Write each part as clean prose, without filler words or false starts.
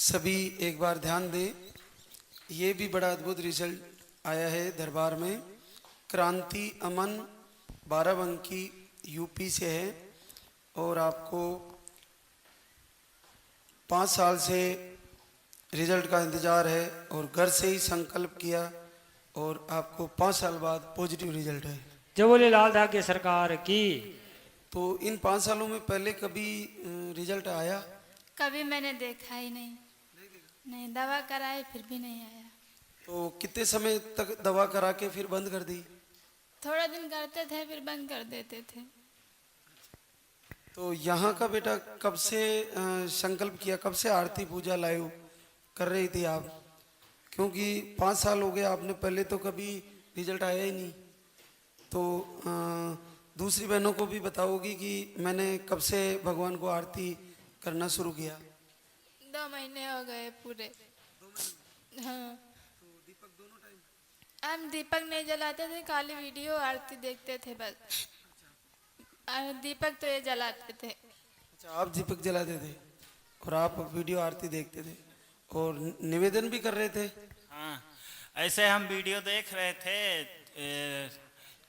सभी एक बार ध्यान दें, ये भी बड़ा अद्भुत रिजल्ट आया है दरबार में। क्रांति अमन बाराबंकी यूपी से है और आपको 5 साल से रिजल्ट का इंतज़ार है और घर से ही संकल्प किया और आपको 5 साल बाद पॉजिटिव रिजल्ट है। जो बोले लाल धागे सरकार की। तो इन 5 सालों में पहले कभी रिजल्ट आया? कभी मैंने देखा ही नहीं। नहीं, दवा कराए फिर भी नहीं आया। तो कितने समय तक दवा करा के फिर बंद कर दी? थोड़ा दिन करते थे फिर बंद कर देते थे। तो यहाँ का बेटा कब से संकल्प किया, कब से आरती पूजा लाइव कर रही थी आप? क्योंकि 5 साल हो गए, आपने पहले तो कभी रिजल्ट आया ही नहीं। तो दूसरी बहनों को भी बताओगी कि मैंने कब से भगवान को आरती करना शुरू किया? 2 महीने हो गए पूरे। हाँ, हम दीपक नहीं जलाते थे, खाली वीडियो आरती देखते थे बस। दीपक तो ये जलाते थे। अच्छा, आप दीपक जलाते थे और आप वीडियो आरती देखते थे और निवेदन भी कर रहे थे? हाँ, ऐसे हम वीडियो देख रहे थे।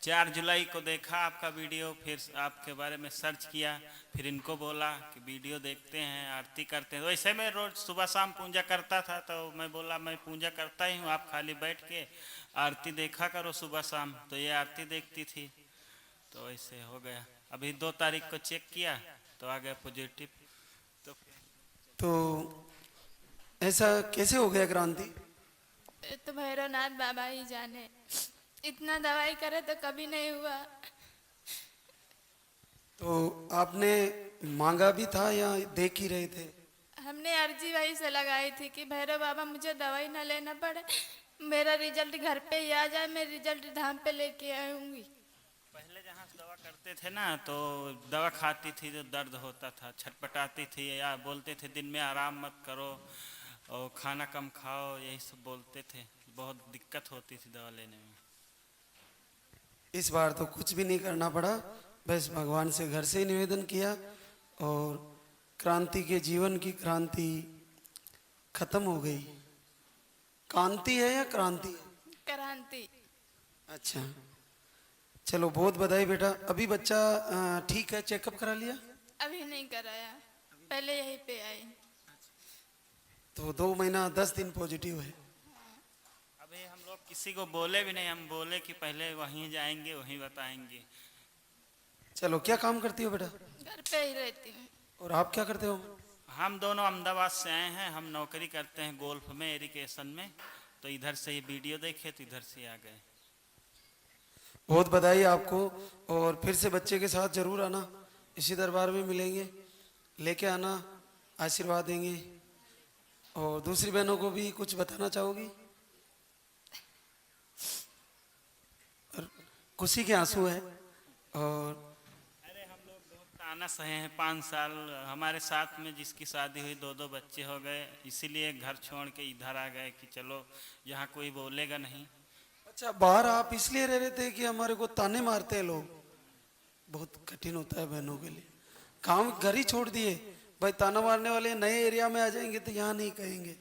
4 जुलाई को देखा आपका वीडियो, फिर आपके बारे में सर्च किया, फिर इनको बोला कि वीडियो देखते हैं, आरती करते हैं। वैसे मैं रोज सुबह शाम पूजा करता था, तो मैं बोला मैं पूजा करता ही हूँ, आप खाली बैठ के आरती देखा करो सुबह शाम। तो ये आरती देखती थी, तो ऐसे हो गया। अभी 2 तारीख को चेक किया तो आ गया पॉजिटिव। तो ऐसा कैसे हो गया क्रांति? तो भैरवनाथ बाबा ही जाने, इतना दवाई करे तो कभी नहीं हुआ। तो आपने मांगा भी था या देख ही रहे थे? हमने अर्जी वही से लगाई थी कि भैरव बाबा मुझे दवाई ना लेना पड़े, मेरा रिजल्ट घर पे ही आ जाए, मैं रिजल्ट धाम पे लेके आऊंगी। पहले जहाँ दवा करते थे ना, तो दवा खाती थी तो दर्द होता था, छटपटाती थी, या बोलते थे दिन में आराम मत करो और खाना कम खाओ, यही सब बोलते थे। बहुत दिक्कत होती थी दवा लेने में। इस बार तो कुछ भी नहीं करना पड़ा, बस भगवान से घर से ही निवेदन किया और क्रांति के जीवन की क्रांति खत्म हो गई। कांति है या क्रांति? क्रांति। अच्छा, चलो बहुत बधाई बेटा। अभी बच्चा ठीक है? चेकअप करा लिया? अभी नहीं कराया, पहले यहीं पे आई। तो 2 महीना 10 दिन पॉजिटिव है। अभी हम लोग किसी को बोले भी नहीं, हम बोले कि पहले वहीं जाएंगे वहीं बताएंगे। चलो, क्या काम करती हो बेटा? घर पे ही रहती हूँ। और आप क्या करते हो? हम दोनों अहमदाबाद से आए हैं, हम नौकरी करते हैं गोल्फ में, एरिगेशन में। तो इधर से ये वीडियो देखे तो इधर से आ गए। बहुत बधाई आपको। और फिर से बच्चे के साथ जरूर आना, इसी दरबार में मिलेंगे, लेके आना, आशीर्वाद देंगे। और दूसरी बहनों को भी कुछ बताना चाहोगी? खुशी के आंसू है। और अरे हम लोग बहुत ताना सहे हैं, 5 साल हमारे साथ में जिसकी शादी हुई 2-2 बच्चे हो गए, इसीलिए घर छोड़ के इधर आ गए कि चलो यहाँ कोई बोलेगा नहीं। अच्छा, बाहर आप इसलिए रह रहे थे कि हमारे को ताने मारते हैं लोग? बहुत कठिन होता है बहनों के लिए। काम घर ही छोड़ दिए भाई, ताना मारने वाले नए एरिया में आ जाएंगे तो यहाँ नहीं कहेंगे।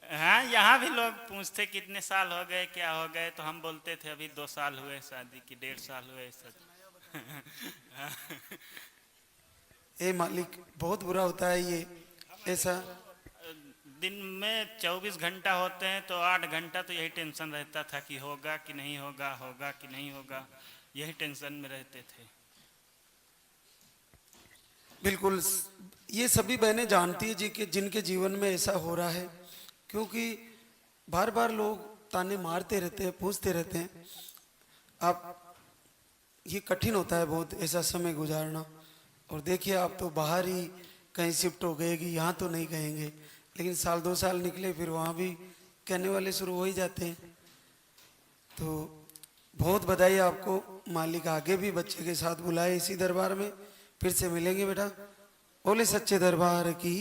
हाँ, यहाँ भी लोग पूछते कितने साल हो गए, क्या हो गए, तो हम बोलते थे अभी 2 साल हुए शादी की, 1.5 साल हुए शादी। ए मालिक, बहुत बुरा होता है ये ऐसा। दिन में 24 घंटा होते हैं तो 8 घंटा तो यही टेंशन रहता था कि होगा कि नहीं होगा, होगा कि नहीं होगा, यही टेंशन में रहते थे। बिल्कुल, ये सभी बहनें जानती है जी कि जिनके जीवन में ऐसा हो रहा है, क्योंकि बार बार लोग ताने मारते रहते हैं, पूछते रहते हैं। आप, ये कठिन होता है बहुत ऐसा समय गुजारना। और देखिए, आप तो बाहर ही कहीं शिफ्ट हो गए कि यहाँ तो नहीं कहेंगे, लेकिन 1-2 साल निकले फिर वहाँ भी कहने वाले शुरू हो ही जाते हैं। तो बहुत बधाई आपको। मालिक आगे भी बच्चे के साथ बुलाए इसी दरबार में, फिर से मिलेंगे बेटा। बोले सच्चे दरबार की।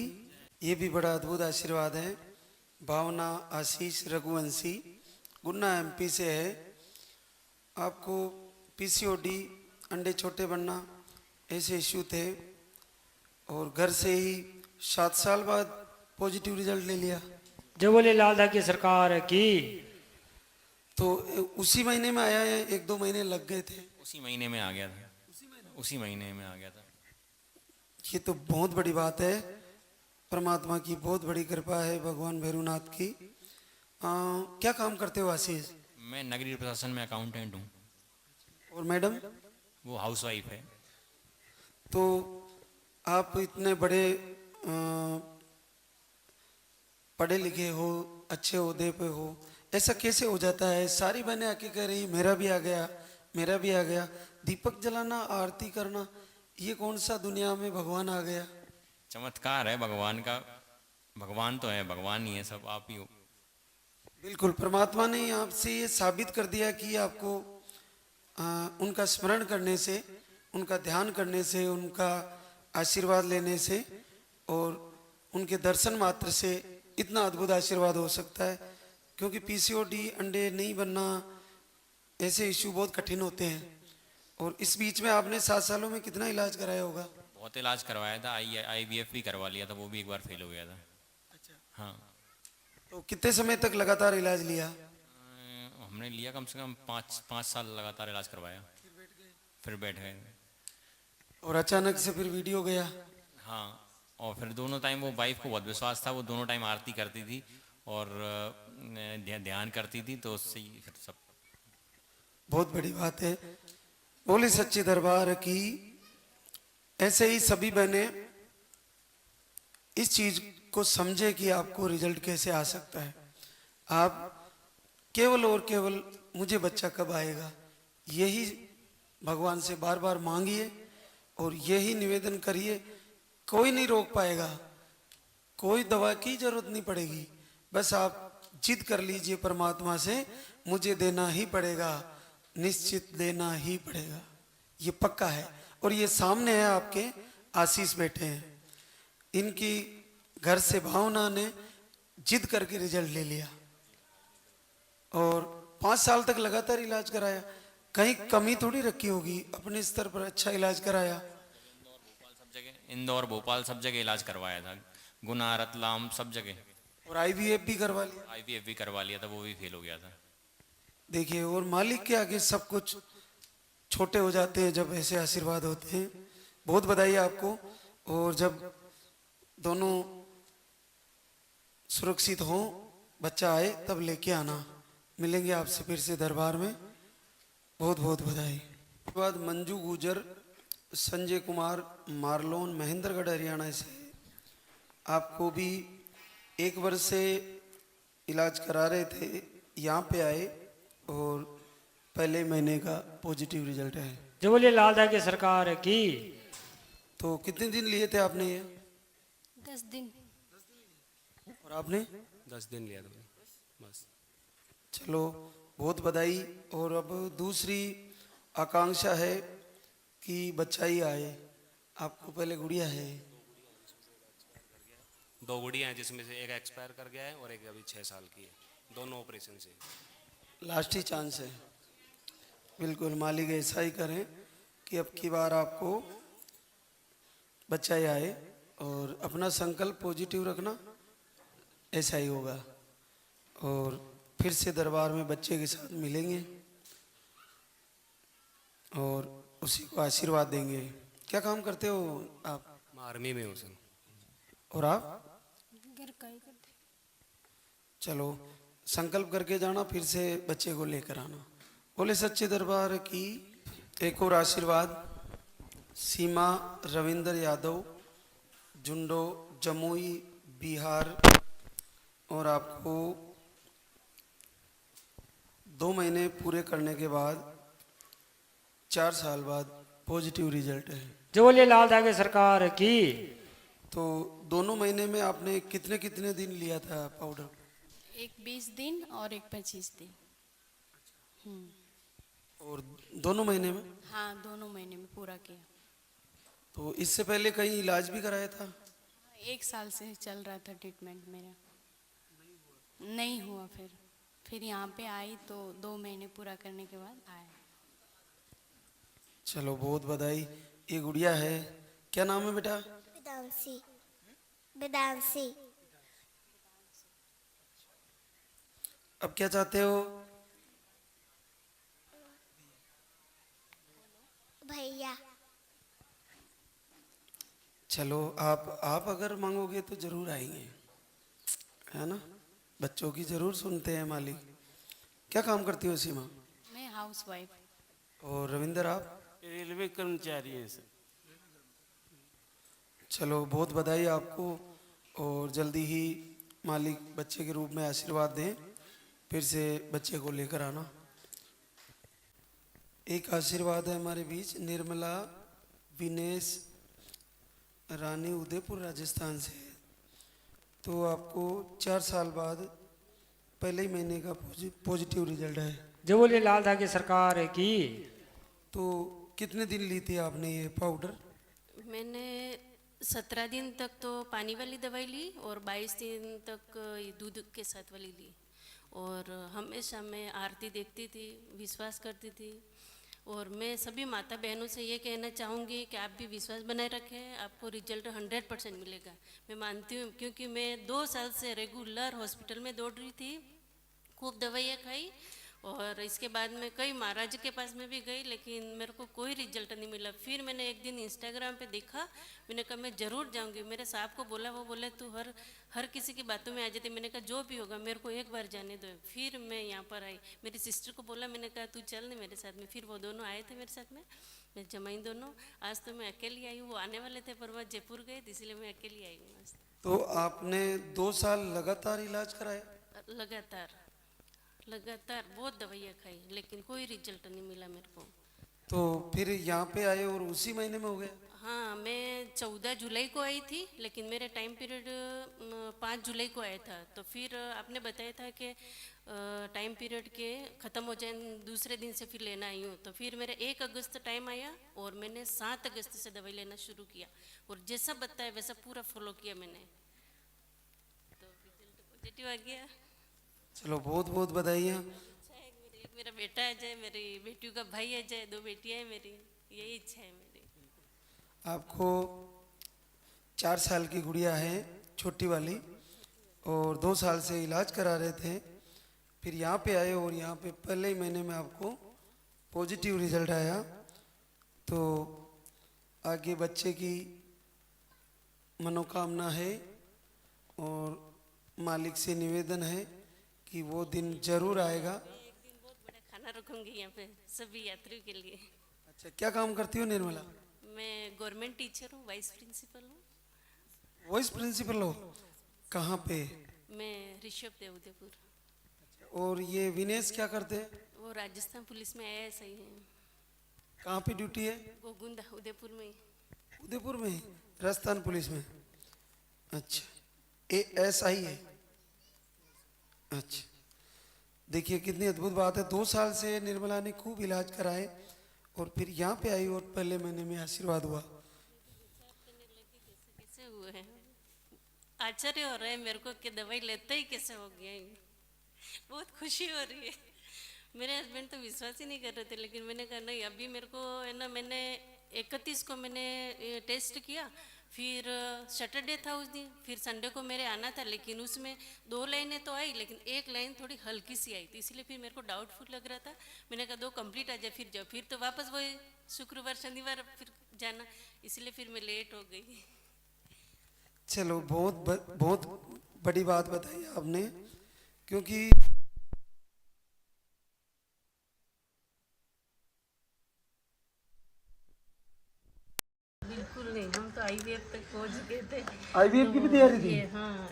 ये भी बड़ा अद्भुत आशीर्वाद है। भावना आशीष रघुवंशी, गुन्ना एमपी से है। आपको पीसीओडी, अंडे छोटे बनना, ऐसे इश्यू थे और घर से ही 7 साल बाद पॉजिटिव रिजल्ट ले लिया। जो बोले लाल दा की सरकार की। तो उसी महीने में आया है, 1-2 महीने लग गए थे? उसी महीने में आ गया था, उसी महीने में आ गया था। ये तो बहुत बड़ी बात है, परमात्मा की बहुत बड़ी कृपा है, भगवान भैरवनाथ की। क्या काम करते हो आशीष? मैं नगरीय प्रशासन में अकाउंटेंट हूँ। और मैडम? वो हाउस वाइफ है। तो आप इतने बड़े पढ़े लिखे हो, अच्छे ओहदे पे हो, ऐसा कैसे हो जाता है? सारी बहनें आके कह रही मेरा भी आ गया, मेरा भी आ गया। दीपक जलाना, आरती करना, ये कौन सा दुनिया में भगवान आ गया? चमत्कार है भगवान का। भगवान तो है, भगवान ही है, सब आप ही हो। बिल्कुल, परमात्मा ने आपसे ये साबित कर दिया कि आपको उनका स्मरण करने से, उनका ध्यान करने से, उनका आशीर्वाद लेने से और उनके दर्शन मात्र से इतना अद्भुत आशीर्वाद हो सकता है। क्योंकि पीसीओडी, अंडे नहीं बनना, ऐसे इश्यू बहुत कठिन होते हैं। और इस बीच में आपने 7 सालों में कितना इलाज कराया होगा? बहुत इलाज करवाया था, IVF भी करवा लिया था, वो भी एक बार फेल हो गया था। हाँ। तो कितने समय तक लगातार इलाज लिया? हमने लिया कम से कम 5 साल लगातार इलाज करवाया, फिर बैठ गए। और अचानक से फिर वीडियो गया? हाँ, और फिर दोनों टाइम वो वाइफ को बहुत विश्वास था, वो दोनों टाइम आरती करती थी और ध्यान करती थी, तो उससे ही फिर सब। बहुत बड़ी बात है। बोले सच्चे दरबार की। ऐसे ही सभी बहनें इस चीज को समझे कि आपको रिजल्ट कैसे आ सकता है। आप केवल और केवल मुझे बच्चा कब आएगा, यही भगवान से बार बार मांगिए और यही निवेदन करिए। कोई नहीं रोक पाएगा, कोई दवा की जरूरत नहीं पड़ेगी। बस आप जिद कर लीजिए परमात्मा से, मुझे देना ही पड़ेगा, निश्चित देना ही पड़ेगा, ये पक्का है। और ये सामने है आपके, आशीष बैठे हैं, इनकी घर से भावना ने जिद करके रिजल्ट ले लिया और 5 साल तक लगातार इलाज कराया। कहीं कमी थोड़ी रखी होगी, अपने स्तर पर अच्छा इलाज कराया। इंदौर, भोपाल सब जगह इलाज करवाया था, गुना, रतलाम सब जगह। और IVF भी करवा लिया? IVF भी करवा लिया था, वो भी फेल हो गया था। देखिए, और मालिक के आगे सब कुछ छोटे हो जाते हैं जब ऐसे आशीर्वाद होते हैं। बहुत बधाई आपको। और जब दोनों सुरक्षित हों, बच्चा आए, तब लेके आना। मिलेंगे आपसे फिर से दरबार में। बहुत बहुत बधाई। उसके बाद मंजू गुजर, संजय कुमार, मारलोन, महेंद्रगढ़, हरियाणा से। आपको भी 1 वर्ष से इलाज करा रहे थे, यहाँ पे आए और पहले महीने का पॉजिटिव रिजल्ट है। जो बोले लाल दा की सरकार की। तो कितने दिन लिए थे आपने ये? 10 दिन। और आपने? 10 दिन लिया था बस। चलो, बहुत बधाई। और अब दूसरी आकांक्षा है कि बच्चा ही आए। आपको पहले गुड़िया है? 2 गुड़िया हैं, जिसमें से एक एक्सपायर कर गया है और एक अभी 6 साल की है। दोनों ऑपरेशन से। लास्ट ही चांस है। बिल्कुल, मालिक ऐसा ही करें कि अब की बार आपको बच्चा ही आए। और अपना संकल्प पॉजिटिव रखना, ऐसा ही होगा। और फिर से दरबार में बच्चे के साथ मिलेंगे और उसी को आशीर्वाद देंगे। क्या काम करते हो आप? मैं आर्मी में हूँ सर। और आप? घर का ही करते। चलो, संकल्प करके जाना, फिर से बच्चे को लेकर आना। बोले सच्चे दरबार की। एक और आशीर्वाद, सीमा रविंद्र यादव, जुंडो, जमुई, बिहार। और आपको 2 महीने पूरे करने के बाद 4 साल बाद पॉजिटिव रिजल्ट है। जो बोले लाल दा की सरकार की। तो दोनों महीने में आपने कितने कितने दिन लिया था पाउडर? एक 20 दिन और एक 25 दिन। और दोनों महीने में? हाँ, दोनों महीने में पूरा किया। तो इससे पहले कहीं इलाज भी कराया था? 1 साल से चल रहा था ट्रीटमेंट मेरा, नहीं हुआ। फिर यहाँ पे आई तो 2 महीने पूरा करने के बाद आया। चलो, बहुत बधाई। ये गुड़िया है, क्या नाम है बेटा? वेदांशी। वेदांशी। अब क्या चाहते हो? भैया। चलो आप अगर मांगोगे तो जरूर आएंगे, है ना? बच्चों की जरूर सुनते हैं मालिक। क्या काम करती हो सीमा? मैं हाउस वाइफ। और रविंदर आप? रेलवे कर्मचारी हैं सर। चलो बहुत बधाई आपको, और जल्दी ही मालिक बच्चे के रूप में आशीर्वाद दें। फिर से बच्चे को लेकर आना। एक आशीर्वाद है हमारे बीच, निर्मला विनेश रानी उदयपुर राजस्थान से। तो आपको 4 साल बाद पहले ही महीने का पॉजिटिव रिजल्ट है। जो बोले लाल धागे सरकार की। तो कितने दिन ली थी आपने ये पाउडर? मैंने 17 दिन तक तो पानी वाली दवाई ली और 22 दिन तक ये दूध के साथ वाली ली। और हमेशा मैं आरती देखती थी, विश्वास करती थी। और मैं सभी माता बहनों से ये कहना चाहूँगी कि आप भी विश्वास बनाए रखें, आपको रिजल्ट 100% मिलेगा। मैं मानती हूँ, क्योंकि मैं 2 साल से रेगुलर हॉस्पिटल में दौड़ रही थी, खूब दवाइयाँ खाई, और इसके बाद मैं कई महाराज के पास में भी गई, लेकिन मेरे को कोई रिजल्ट नहीं मिला। फिर मैंने एक दिन इंस्टाग्राम पे देखा, मैंने कहा मैं ज़रूर जाऊंगी। मेरे साहब को बोला, वो बोले तू हर किसी की बातों में आ जाती। मैंने कहा जो भी होगा मेरे को एक बार जाने दो। फिर मैं यहाँ पर आई, मेरी सिस्टर को बोला, मैंने कहा तू चल नहीं मेरे साथ में। फिर वो दोनों आए थे मेरे साथ में, मैं जमाई दोनों। आज तो मैं अकेली आई हूँ, वो आने वाले थे पर वह जयपुर गए, इसलिए मैं अकेली आई हूँ आज। तो आपने 2 साल लगातार इलाज कराया? लगातार बहुत दवाइयाँ खाई, लेकिन कोई रिजल्ट नहीं मिला मेरे को। तो फिर यहाँ पे आए और उसी महीने में हो गया? हाँ, मैं 14 जुलाई को आई थी, लेकिन मेरा टाइम पीरियड 5 जुलाई को आया था। तो फिर आपने बताया था कि टाइम पीरियड के ख़त्म हो जाए, दूसरे दिन से फिर लेना आई हूँ। तो फिर मेरा 1 अगस्त टाइम आया और मैंने 7 अगस्त से दवाई लेना शुरू किया, और जैसा बताया वैसा पूरा फॉलो किया मैंने, तो रिजल्ट पॉजिटिव आ गया। चलो बहुत बहुत बधाइयाँ। एक मेरा बेटा है जय, मेरी बेटियों का भाई है जय, 2 बेटियाँ हैं मेरी, यही इच्छा है मेरी। आपको 4 साल की गुड़िया है छोटी वाली, और 2 साल से इलाज करा रहे थे। फिर यहाँ पे आए और यहाँ पे पहले ही महीने में आपको पॉजिटिव रिजल्ट आया। तो आगे बच्चे की मनोकामना है, और मालिक से निवेदन है कि वो दिन जरूर आएगा। एक दिन बहुत बड़ा खाना रखूंगी यहाँ पे सभी यात्रियों के लिए। अच्छा, क्या काम करती हो निर्मला? मैं गवर्नमेंट टीचर हूँ, वाइस प्रिंसिपल हूँ। वाइस प्रिंसिपल हो? कहाँ पे? मैं ऋषभ देव उदयपुर। और ये विनेश क्या करते हैं? वो राजस्थान पुलिस में ASI है। कहाँ पे ड्यूटी है? गोगुंदा उदयपुर में। उदयपुर में, राजस्थान पुलिस में। अच्छा, ASI है। अच्छा, देखिए कितनी अद्भुत बात है। 2 साल से निर्मला ने खूब इलाज कराए, और फिर यहाँ पे आई और पहले महीने में आशीर्वाद हुआ। कैसे हुए हैं, आश्चर्य हो रहा है मेरे को कि दवाई लेते ही कैसे हो गया है। बहुत खुशी हो रही है। मेरे हस्बैंड तो विश्वास ही नहीं कर रहे थे, लेकिन मैंने कहा नहीं, अभी मेरे को है ना, मैंने 31 को मैंने टेस्ट किया, फिर सैटरडे था उस दिन, फिर संडे को मेरे आना था, लेकिन उसमें 2 लाइनें तो आई, लेकिन एक लाइन थोड़ी हल्की सी आई थी, इसलिए फिर मेरे को डाउटफुल लग रहा था। मैंने कहा 2 कंप्लीट आ जाए फिर जाओ, फिर तो वापस वही शुक्रवार शनिवार फिर जाना, इसलिए फिर मैं लेट हो गई। चलो बहुत बड़ी बात बताई आपने, क्योंकि बिल्कुल नहीं, हम तो IVF तक पहुंच गए थे। IVF की भी तैयारी थी? हाँ,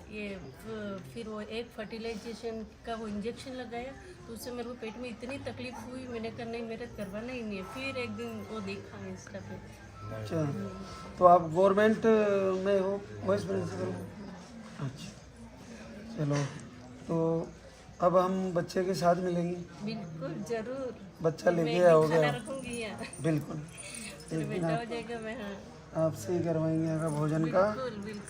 फिर वो एक फर्टिलाइजेशन का वो इंजेक्शन लगाया, तो उससे मेरे को पेट में इतनी तकलीफ हुई, मैंने कहा नहीं, मेरा करवाना ही नहीं है। फिर एक दिन वो देखा इंस्टा पे। अच्छा, तो आप गवर्नमेंट में हो, वाइस प्रिंसिपल हो? अच्छा, चलो तो अब हम बच्चे के साथ मिलेंगे। बिल्कुल जरूर, बच्चा लेके मैं आओगे खाना आप? रखूंगी यहाँ, बिल्कुल, फिर बेटा हो जाएगा। मैं हाँ आपसे ही करवाएंगे यहाँ का भोजन का। बिल्कुल बिल्कुल।